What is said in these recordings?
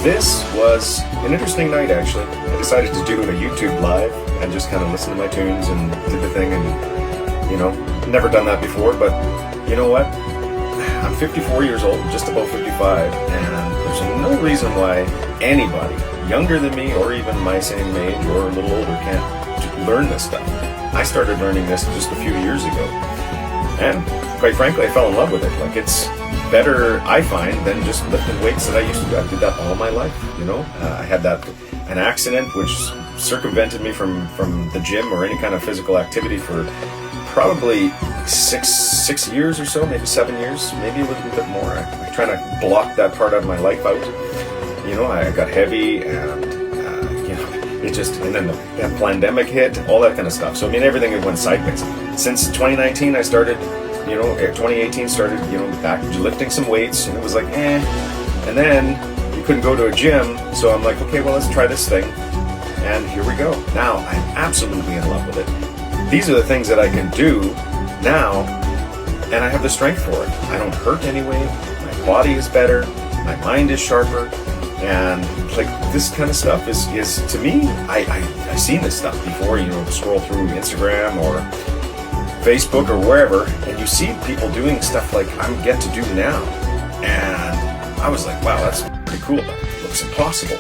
This was an interesting night, actually. I decided to do a YouTube live and just kind of listen to my tunes and did the thing, and, you know, never done that before, but you know what? I'm 54 years old, just about 55, and there's no reason why anybody younger than me or even my same age or a little older can't learn this stuff. I started learning this just a few years ago, and quite frankly, I fell in love with it. Like, it's better, I find, than just lifting weights that I used to do. I did that all my life, you know. I had an accident which circumvented me from the gym or any kind of physical activity for probably six years or so, maybe 7 years, maybe a little bit more. I try to block that part of my life out. You know, I got heavy, and you know, it just, and then the pandemic hit, all that kind of stuff. So I mean, everything went sideways. Since 2019, I started, you know, 2018 started, you know, back lifting some weights, and it was like, and then you couldn't go to a gym, so I'm like, okay, well, let's try this thing, and here we go. Now I'm absolutely in love with it. These are the things that I can do now, and I have the strength for it. I don't hurt anyway, my body is better, my mind is sharper, and like this kind of stuff is to me, I've seen this stuff before, you know, scroll through Instagram or Facebook or wherever, and you see people doing stuff like I get to do now, and I was like, wow, that's pretty cool, but it looks impossible.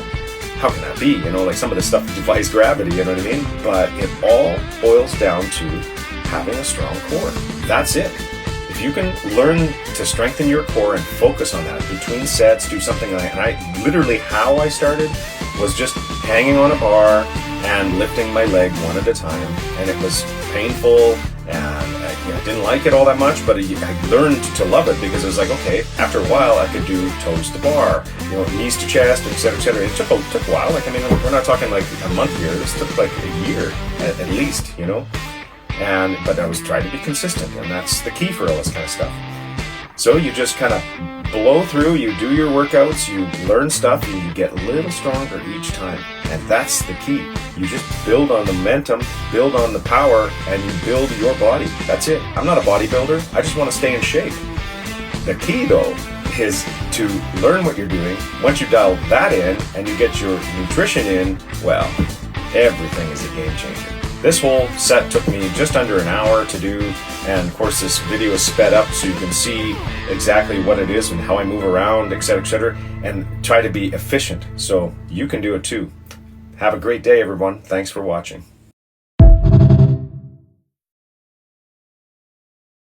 How can that be? You know, like some of this stuff defies gravity, you know what I mean? But it all boils down to having a strong core. That's it. If you can learn to strengthen your core and focus on that between sets, do something like, and I literally, how I started was just hanging on a bar and lifting my leg one at a time, and it was painful, and I didn't like it all that much, but I learned to love it because it was like, okay, after a while I could do toes to bar, you know, knees to chest, etc., etc. It took a while. Like, I mean, we're not talking like a month here. This took like a year at least, you know. But I was trying to be consistent, and that's the key for all this kind of stuff. So you just kind of blow through, you do your workouts, you learn stuff, and you get a little stronger each time. And that's the key. You just build on the momentum, build on the power, and you build your body. That's it. I'm not a bodybuilder. I just want to stay in shape. The key, though, is to learn what you're doing. Once you dial that in and you get your nutrition in, well, everything is a game changer. This whole set took me just under an hour to do, and of course this video is sped up so you can see exactly what it is and how I move around, etc., and try to be efficient so you can do it too. Have a great day, everyone. Thanks for watching.